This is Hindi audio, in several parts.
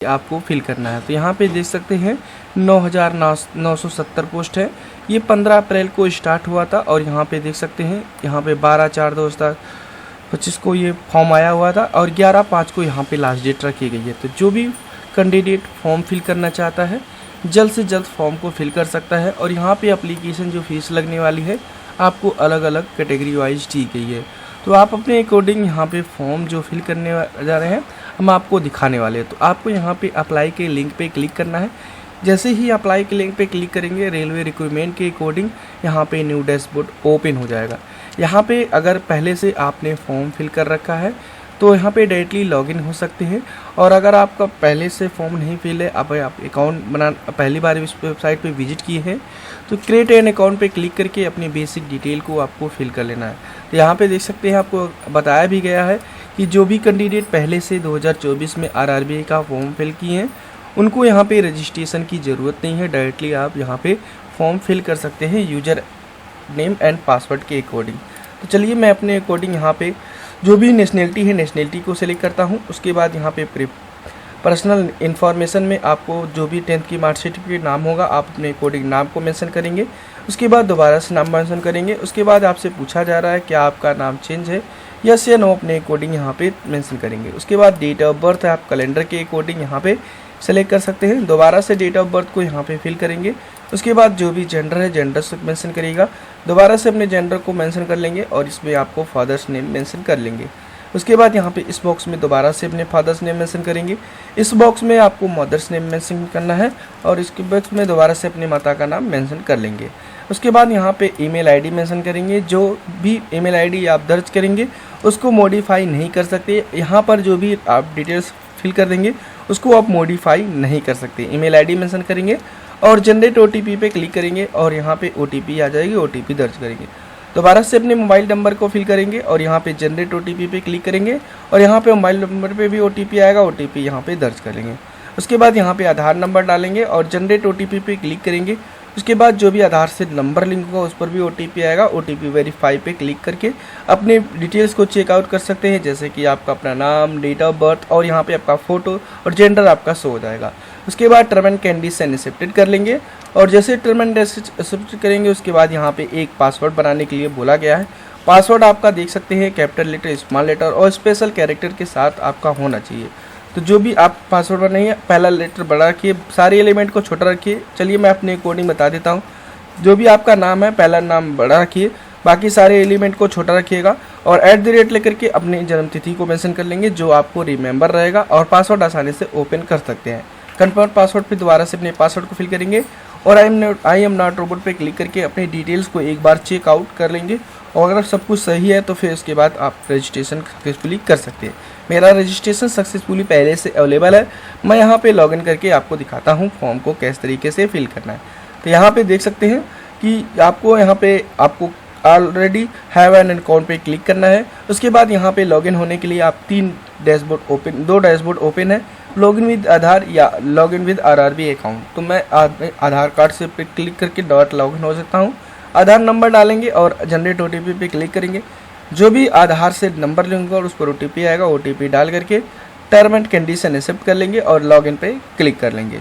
आपको फिल करना है। तो यहाँ पे देख सकते हैं 9,970 पोस्ट है। ये 15 अप्रैल को स्टार्ट हुआ था और यहाँ पे देख सकते हैं यहाँ पे 12/4/2025 को ये फॉर्म आया हुआ था और 11/5 को यहाँ पे लास्ट डेट रखी गई है। तो जो भी कैंडिडेट फॉर्म फिल करना चाहता है जल्द से जल्द फॉर्म को फिल कर सकता है। और यहाँ पे एप्लीकेशन जो फीस लगने वाली है आपको अलग अलग कैटेगरी वाइज दी गई है। तो आप अपने अकॉर्डिंग यहाँ पे फॉर्म जो फिल करने जा रहे हैं हम आपको दिखाने वाले हैं। तो आपको यहाँ पे अप्लाई के लिंक पे क्लिक करना है। जैसे ही अप्लाई के लिंक पे क्लिक करेंगे रेलवे रिक्रूटमेंट के अकॉर्डिंग यहाँ पे न्यू डैशबोर्ड ओपन हो जाएगा। यहाँ पे अगर पहले से आपने फॉर्म फिल कर रखा है तो यहाँ पे डायरेक्टली लॉगिन हो सकते हैं। और अगर आपका पहले से फॉर्म नहीं फिल है, आप अकाउंट बना पहली बार इस वेबसाइट पे विजिट किए हैं तो क्रिएट एन अकाउंट पे क्लिक करके अपनी बेसिक डिटेल को आपको फिल कर लेना है। तो यहाँ पे देख सकते हैं आपको बताया भी गया है कि जो भी कैंडिडेट पहले से 2024 में आरआरबी का फॉर्म फिल किए हैं उनको यहाँ पे रजिस्ट्रेशन की ज़रूरत नहीं है। डायरेक्टली आप यहाँ पे फॉर्म फिल कर सकते हैं यूजर नेम एंड पासवर्ड के अकॉर्डिंग। तो चलिए मैं अपने अकॉर्डिंग यहाँ पे जो भी नेशनलिटी है नेशनलिटी को सिलेक्ट करता हूँ। उसके बाद यहाँ पे पर्सनल इन्फॉर्मेशन में आपको जो भी 10th की मार्कशीट के नाम होगा आप अपने अकॉर्डिंग नाम को मेंशन करेंगे। उसके बाद दोबारा से नाम मेंशन करेंगे। उसके बाद आपसे पूछा जा रहा है क्या आपका नाम चेंज है, यस या नो अपने अकॉर्डिंग यहाँ पे मेंशन करेंगे। उसके बाद डेट ऑफ बर्थ है आप कैलेंडर के अकॉर्डिंग यहाँ पे सेलेक्ट कर सकते हैं। दोबारा से डेट ऑफ बर्थ को यहाँ पे फिल करेंगे। उसके बाद जो भी जेंडर है जेंडर से मेंशन करिएगा। दोबारा से अपने जेंडर को मेंशन कर लेंगे और इसमें आपको फादर्स नेम मेंशन कर लेंगे। उसके बाद यहाँ पे इस बॉक्स में दोबारा से अपने फादर्स नेम मेंशन करेंगे। इस बॉक्स में आपको मदर्स नेम मेंशन करना है और इसके बॉक्स में दोबारा से अपनी माता का नाम मेंशन कर लेंगे। उसके बाद यहाँ पे ईमेल आईडी मेंशन करेंगे। जो भी ईमेल आईडी आप दर्ज करेंगे उसको मॉडिफाई नहीं कर सकते। यहाँ पर जो भी आप डिटेल्स फिल कर देंगे उसको आप मॉडिफाई नहीं कर सकते। ईमेल आईडी मेंशन करेंगे और जनरेट ओटीपी पे क्लिक करेंगे और यहाँ पे ओटीपी आ जाएगी, ओटीपी दर्ज करेंगे। दोबारा से अपने मोबाइल नंबर को फिल करेंगे और यहाँ पे जनरेट ओटीपी पे क्लिक करेंगे और यहाँ पे मोबाइल नंबर पे भी ओटीपी आएगा, ओटीपी यहाँ पे दर्ज करेंगे। उसके बाद यहाँ पे आधार नंबर डालेंगे और जनरेट ओटीपी पे क्लिक करेंगे। उसके बाद जो भी आधार से नंबर लिंक होगा उस पर भी ओटीपी आएगा। ओटीपी वेरीफाई पे क्लिक करके अपने डिटेल्स को चेकआउट कर सकते हैं, जैसे कि आपका अपना नाम, डेट ऑफ बर्थ और यहाँ पे आपका फ़ोटो और जेंडर आपका शो हो जाएगा। उसके बाद टर्म एंड कंडीशन एक्सेप्टेड कर लेंगे और जैसे टर्म एंड एक्सेप्ट करेंगे उसके बाद यहाँ पे एक पासवर्ड बनाने के लिए बोला गया है। पासवर्ड आपका देख सकते हैं कैपिटल लेटर, स्मॉल लेटर और स्पेशल कैरेक्टर के साथ आपका होना चाहिए। तो जो भी आप पासवर्ड बनाइए पहला लेटर बड़ा रखिए, सारे एलिमेंट को छोटा रखिए। चलिए मैं अपने अकॉर्डिंग बता देता हूँ। जो भी आपका नाम है पहला नाम बड़ा रखिए, बाकी सारे एलिमेंट को छोटा रखिएगा और @ लेकर के अपनी जन्मतिथि को मेंशन कर लेंगे जो आपको रिमेंबर रहेगा और पासवर्ड आसानी से ओपन कर सकते हैं। कन्फर्म पासवर्ड पे दोबारा से अपने पासवर्ड को फिल करेंगे और आई एम नॉट रोबोट पे क्लिक करके अपनी डिटेल्स को एक बार चेक आउट कर लेंगे और अगर सब कुछ सही है तो फिर उसके बाद आप रजिस्ट्रेशन सक्सेसफुली कर सकते हैं। मेरा रजिस्ट्रेशन सक्सेसफुली पहले से अवेलेबल है। मैं यहाँ पे लॉगिन करके आपको दिखाता हूँ फॉर्म को किस तरीके से फिल करना है। तो यहाँ पे देख सकते हैं कि आपको यहाँ पे आपको ऑलरेडी हैव एन अकाउंट पे क्लिक करना है। उसके बाद यहाँ पे लॉगिन होने के लिए आप दो डैशबोर्ड ओपन है, लॉगिन विद आधार या लॉगिन विद आरआरबी अकाउंट। तो मैं आधार कार्ड से पे क्लिक करके डॉट लॉगिन हो सकता हूँ। आधार नंबर डालेंगे और जनरेट ओटीपी पे क्लिक करेंगे। जो भी आधार से नंबर लिंक और उस पर ओटीपी आएगा, ओटीपी डाल करके टर्म एंड कंडीशन एक्सेप्ट कर लेंगे और लॉगिन पे क्लिक कर लेंगे।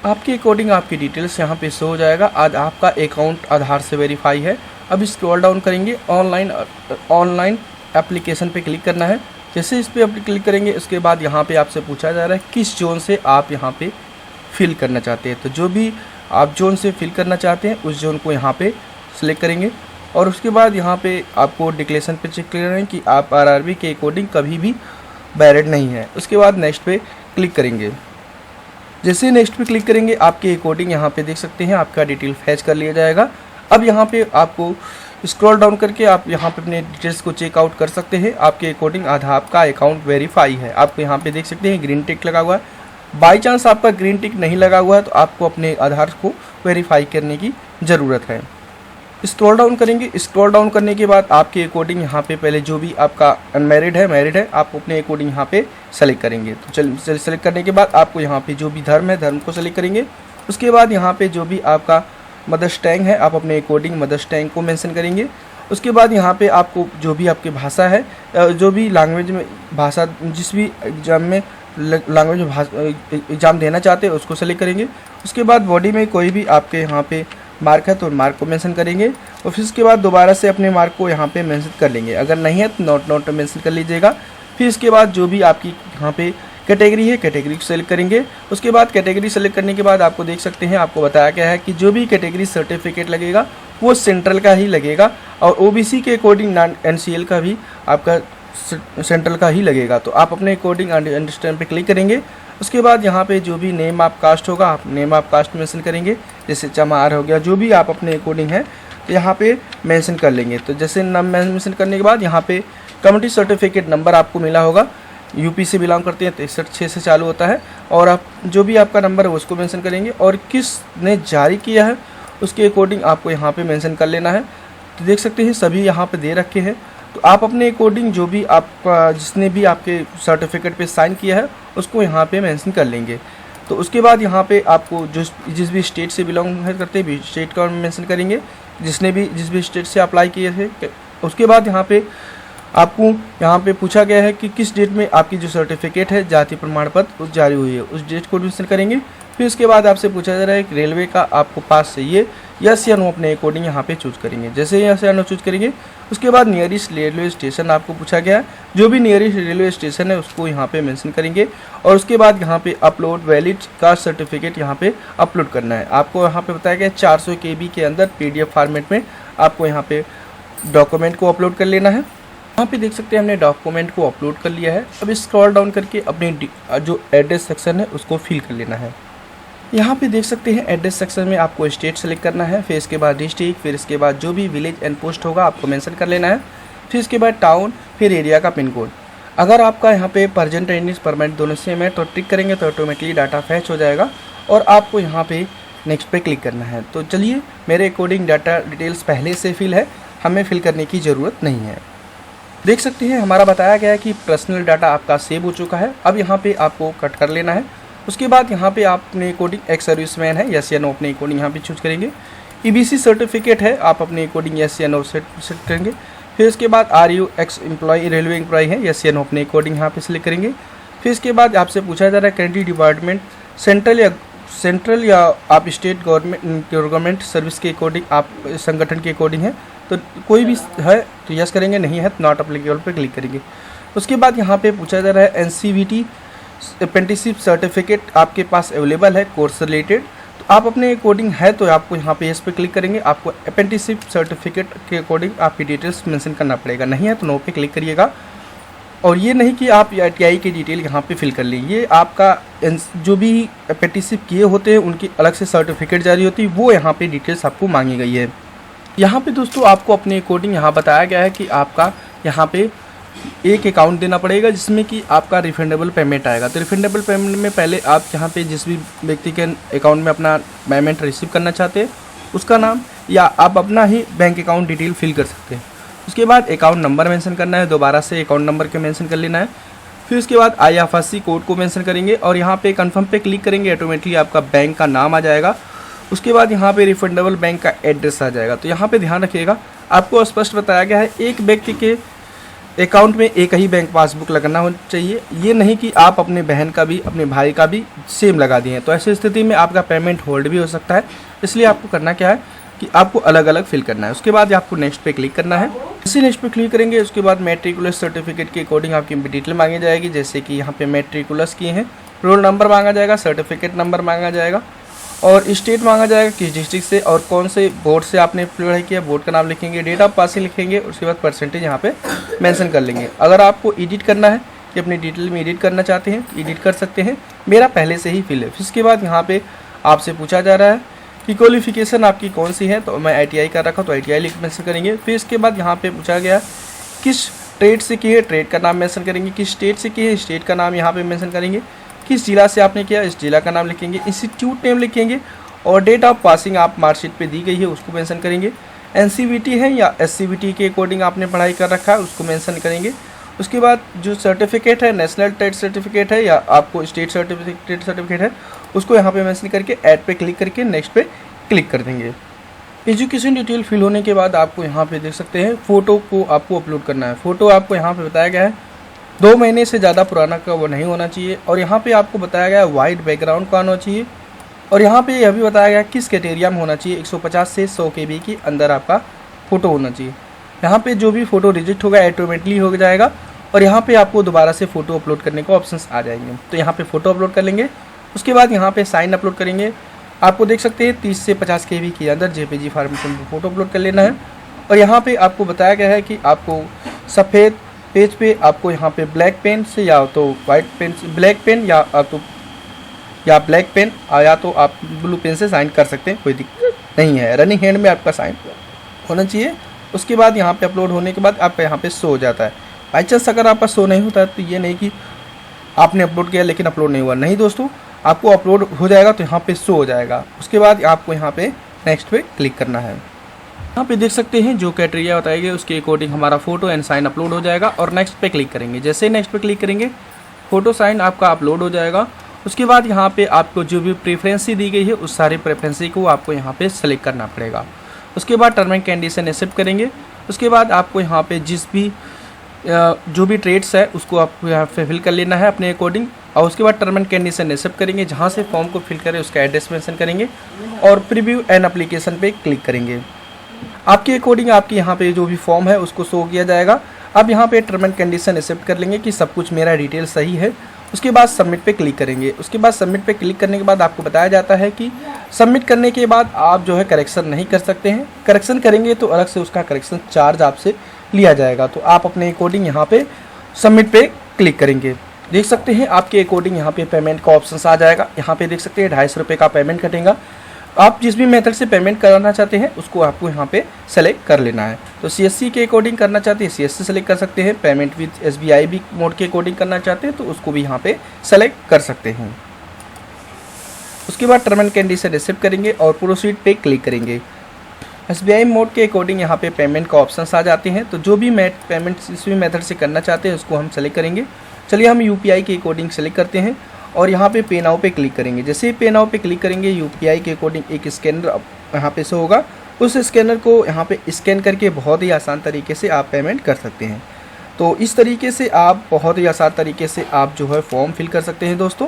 आपके अकॉर्डिंग आपकी डिटेल्स यहाँ पे शो हो जाएगा। आज आपका अकाउंट आधार से वेरीफाई है। अब स्क्रॉल डाउन करेंगे, ऑनलाइन एप्लीकेशन पे क्लिक करना है। जैसे इस पर क्लिक करेंगे उसके बाद यहाँ पे आपसे पूछा जा रहा है किस जोन से आप यहाँ पे फिल करना चाहते हैं। तो जो भी आप जोन से फिल करना चाहते हैं उस जोन को यहाँ पे सिलेक्ट करेंगे और उसके बाद यहाँ पे आपको डिक्लेरेशन पे चेक करना है कि आप आरआरबी के अकॉर्डिंग कभी भी बैरिड नहीं है। उसके बाद नेक्स्ट पे क्लिक करेंगे। जैसे नेक्स्ट पे क्लिक करेंगे आपके अकॉर्डिंग यहाँ पे देख सकते हैं आपका डिटेल फैच कर लिया जाएगा। अब यहाँ पे आपको स्क्रॉल डाउन करके आप यहाँ पे अपने डिटेल्स को चेकआउट कर सकते हैं। आपके अकॉर्डिंग आधार का अकाउंट वेरीफाई है। आपको यहाँ पे देख सकते हैं ग्रीन टिक लगा हुआ है। बाई चांस आपका ग्रीन टिक नहीं लगा हुआ है तो आपको अपने आधार को वेरीफाई करने की ज़रूरत है। स्क्रॉल डाउन करेंगे। स्क्रॉल डाउन करने के बाद आपके अकॉर्डिंग यहाँ पे पहले जो भी आपका अनमैरिड है मैरिड है आप अपने अकॉर्डिंग यहाँ पे सेलेक्ट करेंगे। तो चल सेलेक्ट करने के बाद आपको यहाँ पे जो भी धर्म है धर्म को सेलेक्ट करेंगे। उसके बाद यहाँ पे जो भी आपका मदर्स टंग है आप अपने अकॉर्डिंग मदर्स टंग को मेंशन करेंगे। उसके बाद यहाँ पे आपको जो भी आपकी भाषा है, जो भी लैंग्वेज में भाषा जिस भी एग्जाम में लैंग्वेज में एग्ज़ाम देना चाहते हैं उसको सेलेक्ट करेंगे। उसके बाद बॉडी में कोई भी आपके यहाँ पे मार्क है तो मार्क को मेंशन करेंगे और फिर उसके बाद दोबारा से अपने मार्क को यहाँ पे मेंशन कर लेंगे। अगर नहीं है तो नोट मेंशन कर लीजिएगा। फिर इसके बाद जो भी आपकी यहाँ पे कैटेगरी है कैटेगरी को सेलेक्ट करेंगे। उसके बाद कैटेगरी सेलेक्ट करने के बाद आपको देख सकते हैं आपको बताया गया है कि जो भी कैटेगरी सर्टिफिकेट लगेगा वो सेंट्रल का ही लगेगा और ओबीसी के अकॉर्डिंग एनसीएल का भी आपका सेंट्रल का ही लगेगा। तो आप अपने अकॉर्डिंग अंडरस्टैंड पे क्लिक करेंगे। उसके बाद यहाँ पे जो भी नेम ऑफ कास्ट होगा आप नेम ऑफ कास्ट मेंशन करेंगे, जैसे चमार हो गया, जो भी आप अपने अकॉर्डिंग है तो यहाँ पे मेंशन कर लेंगे। तो जैसे नाम मेंशन करने के बाद यहाँ पे कम्युनिटी सर्टिफिकेट नंबर आपको मिला होगा, यूपी से बिलोंग करते हैं 63 से चालू होता है, और आप जो भी आपका नंबर है उसको मेंशन करेंगे और किसने जारी किया है उसके अकॉर्डिंग आपको यहाँ पे मेंशन कर लेना है। तो देख सकते हैं सभी यहाँ पे दे रखे हैं। तो आप अपने अकॉर्डिंग जो भी आपका जिसने भी आपके सर्टिफिकेट पे साइन किया है उसको यहाँ पे मेंशन कर लेंगे। तो उसके बाद यहाँ पे आपको जिस भी स्टेट से बिलोंग करते हैं स्टेट का मेंशन करेंगे, जिस भी स्टेट से अप्लाई किए थे। उसके बाद यहाँ पे आपको यहाँ पे पूछा गया है कि किस डेट में आपकी जो सर्टिफिकेट है जाति प्रमाण पत्र उस जारी हुई है, उस डेट को मेंशन करेंगे। फिर उसके बाद आपसे पूछा जा रहा है कि रेलवे का आपको पास चाहिए, यस या नो अपने अकॉर्डिंग यहाँ पे चूज करेंगे। जैसे यस या नो चूज करेंगे उसके बाद नियरेस्ट रेलवे स्टेशन आपको पूछा गया है, जो भी नियरेस्ट रेलवे स्टेशन है उसको यहाँ पे मेंशन करेंगे और उसके बाद यहाँ पे अपलोड वैलिड कास्ट सर्टिफिकेट यहाँ पे अपलोड करना है। आपको यहाँ पे बताया गया 400 KB के अंदर PDF फॉर्मेट में आपको यहाँ पे डॉक्यूमेंट को अपलोड कर लेना है। यहाँ पे देख सकते हैं हमने डॉक्यूमेंट को अपलोड कर लिया है। अब स्क्रॉल डाउन करके अपने जो एड्रेस सेक्शन है उसको फिल कर लेना है। यहाँ पे देख सकते हैं एड्रेस सेक्शन में आपको स्टेट सेलेक्ट करना है, फिर इसके बाद डिस्ट्रिक्ट, फिर इसके बाद जो भी विलेज एंड पोस्ट होगा आपको मेंशन कर लेना है, फिर इसके बाद टाउन, फिर एरिया का पिन कोड। अगर आपका यहाँ पे प्रेजेंट एंड परमानेंट दोनों सेम है तो टिक करेंगे तो ऑटोमेटिकली डाटा फैच हो जाएगा और आपको यहाँ पे नेक्स्ट पे क्लिक करना है। तो चलिए मेरे अकॉर्डिंग डाटा डिटेल्स पहले से फिल है, हमें फिल करने की ज़रूरत नहीं है। देख सकते हैं हमारा बताया गया है कि पर्सनल डाटा आपका सेव हो चुका है। अब यहाँ पे आपको कट कर लेना है। उसके बाद यहाँ पे आप अपने अकॉर्डिंग एक्स सर्विसमैन है यस या नो अपने अकॉर्डिंग यहाँ पे चूज करेंगे। EBC सर्टिफिकेट है आप अपने अकॉर्डिंग यस या नो सेट करेंगे। फिर इसके बाद are you ex employ railway employ है यस या नो अपने अकॉर्डिंग यहाँ पे सिलेक्ट करेंगे। फिर इसके बाद आपसे पूछा जा रहा है कैंडिडेट डिपार्टमेंट सेंट्रल या आप स्टेट गवर्नमेंट सर्विस के अकॉर्डिंग आप संगठन के अकॉर्डिंग है तो कोई भी है तो यस करेंगे, नहीं है तो नॉट अप्लीकेबल पे क्लिक करेंगे। उसके बाद यहाँ पे पूछा जा रहा है NCVT अप्रेंटिसशिप सर्टिफिकेट आपके पास अवेलेबल है कोर्स रिलेटेड, तो आप अपने अकॉर्डिंग है तो आपको यहाँ पे इस पे क्लिक करेंगे। आपको अप्रेंटिसशिप सर्टिफिकेट के अकॉर्डिंग आपकी डिटेल्स मेंशन करना पड़ेगा, नहीं है तो नो पे क्लिक करिएगा। और ये नहीं कि आप ITI की डिटेल यहाँ पे फिल कर लें, ये आपका जो भी अप्रेंटिसशिप किए होते हैं उनकी अलग से सर्टिफिकेट जारी होती है, वो यहाँ पे डिटेल्स आपको मांगी गई है। यहाँ पे दोस्तों आपको अपने अकॉर्डिंग यहाँ बताया गया है कि आपका यहाँ पे एक अकाउंट देना पड़ेगा जिसमें कि आपका रिफंडेबल पेमेंट आएगा। तो रिफंडेबल पेमेंट में पहले आप यहाँ पे जिस भी व्यक्ति के अकाउंट में अपना पेमेंट रिसीव करना चाहते हैं उसका नाम या आप अपना ही बैंक अकाउंट डिटेल फिल कर सकते हैं। उसके बाद अकाउंट नंबर मेंशन करना है, दोबारा से अकाउंट नंबर के मेंशन कर लेना है। फिर उसके बाद IFSC कोड को मेंशन करेंगे और यहाँ पे कन्फर्म पे क्लिक करेंगे, ऑटोमेटिकली आपका बैंक का नाम आ जाएगा। उसके बाद यहाँ पे रिफंडेबल बैंक का एड्रेस आ जाएगा। तो यहाँ पे ध्यान रखिएगा आपको स्पष्ट बताया गया है एक व्यक्ति के अकाउंट में एक ही बैंक पासबुक लगाना होना चाहिए, ये नहीं कि आप अपने बहन का भी अपने भाई का भी सेम लगा दिए। तो ऐसी स्थिति में आपका पेमेंट होल्ड भी हो सकता है, इसलिए आपको करना क्या है कि आपको अलग अलग फिल करना है। उसके बाद आपको नेक्स्ट पे क्लिक करना है। इसी नेक्स्ट पे क्लिक करेंगे उसके बाद मैट्रिकुलस सर्टिफिकेट के अकॉर्डिंग आपकी डिटेल मांगी जाएगी, जैसे कि यहाँ पे मैट्रिकुलस किए हैं, रोल नंबर मांगा जाएगा, सर्टिफिकेट नंबर मांगा जाएगा और स्टेट मांगा जाएगा किस डिस्ट्रिक्ट से और कौन से बोर्ड से आपने पढ़ाई किया, बोर्ड का नाम लिखेंगे, डेट ऑफ पासिंग लिखेंगे, उसके बाद परसेंटेज यहाँ पे मेंशन कर लेंगे। अगर आपको एडिट करना है कि अपनी डिटेल में एडिट करना चाहते हैं एडिट कर सकते हैं, मेरा पहले से ही फिल है। फिर इसके बाद यहाँ पे आपसे पूछा जा रहा है कि क्वालिफिकेशन आपकी कौन सी है, तो मैं ITI कर रखा तो ITI लिख मेंशन करेंगे। फिर इसके बाद यहाँ पे पूछा गया किस ट्रेड से की है, ट्रेड का नाम मेंशन करेंगे, किस स्टेट से की है, स्टेट का नाम यहाँ पे मेंशन करेंगे, किस जिला से आपने किया इस जिला का नाम लिखेंगे, इंस्टीट्यूट नेम लिखेंगे और डेट ऑफ पासिंग आप मार्कशीट पे दी गई है उसको मेंशन करेंगे। NCVT है या SCVT के अकॉर्डिंग आपने पढ़ाई कर रखा है उसको मेंशन करेंगे। उसके बाद जो सर्टिफिकेट है नेशनल ट्रेड सर्टिफिकेट है या आपको स्टेट सर्टिफिकेट है उसको यहाँ पे मेंशन करके ऐड पे क्लिक करके नेक्स्ट पे क्लिक कर देंगे। एजुकेशन डिटेल फिल होने के बाद आपको यहाँ पे देख सकते हैं फ़ोटो को आपको अपलोड करना है। फ़ोटो आपको यहाँ पे बताया गया है 2 महीने से ज़्यादा पुराना का वो नहीं होना चाहिए। और यहाँ पे आपको बताया गया वाइट बैकग्राउंड का होना चाहिए। और यहाँ पे यह भी बताया गया किस कैटेरिया में होना चाहिए, 150 से 100 KB के अंदर आपका फ़ोटो होना चाहिए। यहाँ पे जो भी फ़ोटो रिजेक्ट होगा ऑटोमेटिकली हो जाएगा और यहाँ पे आपको दोबारा से फ़ोटो अपलोड करने को ऑप्शंस आ जाएंगे। तो यहाँ पे फ़ोटो अपलोड कर लेंगे, उसके बाद यहाँ पे साइन अपलोड करेंगे। आपको देख सकते हैं 30 से 50 KB के अंदर JPG फॉर्मेट में फ़ोटो अपलोड कर लेना है। और यहाँ पे आपको बताया गया है कि आपको सफ़ेद पेज पे आपको यहाँ पे ब्लैक पेन से या तो वाइट पेन से ब्लैक पेन या ब्लैक पेन या तो आप ब्लू पेन से साइन कर सकते हैं, कोई दिक्कत नहीं है। रनिंग हैंड में आपका साइन होना चाहिए। उसके बाद यहाँ पे अपलोड होने के बाद आपका यहाँ पे शो हो जाता है। बाई चांस अगर आपका शो नहीं होता है तो ये नहीं कि आपने अपलोड किया लेकिन अपलोड नहीं हुआ, नहीं दोस्तों, आपको अपलोड हो जाएगा तो यहाँ पे शो हो जाएगा। उसके बाद आपको यहाँ पे नेक्स्ट पे क्लिक करना है। यहाँ पे देख सकते हैं जो क्राइटेरिया बताई गई उसके अकॉर्डिंग हमारा फोटो एंड साइन अपलोड हो जाएगा और नेक्स्ट पे क्लिक करेंगे। जैसे ही नेक्स्ट पे क्लिक करेंगे फोटो साइन आपका अपलोड हो जाएगा। उसके बाद यहाँ पे आपको जो भी प्रेफरेंसी दी गई है उस सारी प्रेफरेंसी को आपको यहाँ पे सेलेक्ट करना पड़ेगा। उसके बाद टर्म एंड कंडीशन एक्सेप्ट करेंगे। उसके बाद आपको यहाँ पे जिस भी जो भी ट्रेड्स है उसको आपको यहाँ पे फिल कर लेना है अपने अकॉर्डिंग। और उसके बाद टर्म एंड कंडीशन एक्सेप्ट करेंगे, जहाँ से फॉर्म को फिल करें उसका एड्रेस मेंशन करेंगे और प्रीव्यू एंड एप्लीकेशन पे क्लिक करेंगे। आपके अकॉर्डिंग आपके यहाँ पे जो भी फॉर्म है उसको शो किया जाएगा। अब यहाँ पे टर्म एंड कंडीशन एक्सेप्ट कर लेंगे कि सब कुछ मेरा डिटेल सही है। उसके बाद सबमिट पे क्लिक करेंगे। उसके बाद सबमिट पे क्लिक करने के बाद आपको बताया जाता है कि सबमिट करने के बाद आप जो है करेक्शन नहीं कर सकते हैं। करेक्शन करेंगे तो अलग से उसका करेक्शन चार्ज आपसे लिया जाएगा। तो आप अपने अकॉर्डिंग यहाँ पे सबमिट पे क्लिक करेंगे। देख सकते हैं आपके अकॉर्डिंग यहाँ पे पेमेंट का ऑप्शन आ जाएगा। यहाँ पे देख सकते हैं 250 रुपये का पेमेंट कटेगा। आप जिस भी मेथड से पेमेंट कराना चाहते हैं उसको आपको यहाँ पे सेलेक्ट कर लेना है। तो CSC के अकॉर्डिंग करना चाहते हैं CSC सेलेक्ट कर सकते हैं। पेमेंट विद SBI भी मोड के अकॉर्डिंग करना चाहते हैं तो उसको भी यहाँ पे सेलेक्ट कर सकते हैं। उसके बाद टर्म एंड कंडीशन एक्सेप्ट करेंगे और प्रोसीड पे क्लिक करेंगे। SBI मोड के अकॉर्डिंग यहाँ पे पेमेंट का ऑप्शन आ जाते हैं। तो जो भी पेमेंट जिस भी मेथड से करना चाहते हैं उसको हम सेलेक्ट करेंगे। चलिए हम UPI के अकॉर्डिंग सेलेक्ट करते हैं और यहाँ पे पे नाउ पे क्लिक करेंगे। जैसे ही पे नाउ पे क्लिक करेंगे UPI के अकॉर्डिंग एक स्कैनर यहाँ पे से होगा। उस स्कैनर को यहाँ पे स्कैन करके बहुत ही आसान तरीके से आप पेमेंट कर सकते हैं। तो इस तरीके से आप बहुत ही आसान तरीके से आप जो है फॉर्म फिल कर सकते हैं। दोस्तों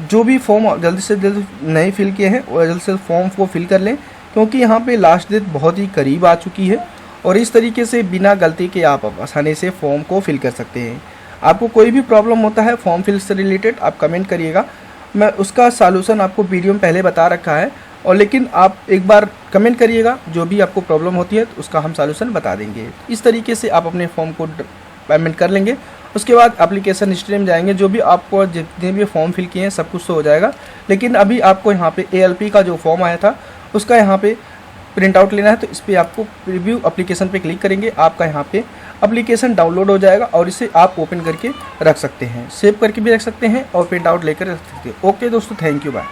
जो भी फॉर्म जल्दी से जल्दी नहीं फिल किए हैं और जल्दी से फॉर्म को फिल कर लें, क्योंकि यहाँ पे लास्ट डेट बहुत ही करीब आ चुकी है। और इस तरीके से बिना गलती के आप आसानी से फॉर्म को फिल कर सकते हैं। आपको कोई भी प्रॉब्लम होता है फॉर्म फिल से रिलेटेड आप कमेंट करिएगा, मैं उसका सॉल्यूशन आपको वीडियो में पहले बता रखा है। और लेकिन आप एक बार कमेंट करिएगा, जो भी आपको प्रॉब्लम होती है तो उसका हम सॉल्यूशन बता देंगे। इस तरीके से आप अपने फॉर्म को पेमेंट कर लेंगे। उसके बाद एप्लीकेशन हिस्ट्री में जाएंगे, जो भी आपको जितने भी फॉर्म फिल किए हैं सब कुछ हो जाएगा। लेकिन अभी आपको यहाँ पे ALP का जो फॉर्म आया था उसका यहाँ पे प्रिंट आउट लेना है। तो इस पर आपको प्रीव्यू एप्लीकेशन पे क्लिक करेंगे, आपका यहाँ पे एप्लीकेशन डाउनलोड हो जाएगा और इसे आप ओपन करके रख सकते हैं, सेव करके भी रख सकते हैं और प्रिंट आउट लेकर रख सकते हैं। ओके दोस्तों, थैंक यू, बाय।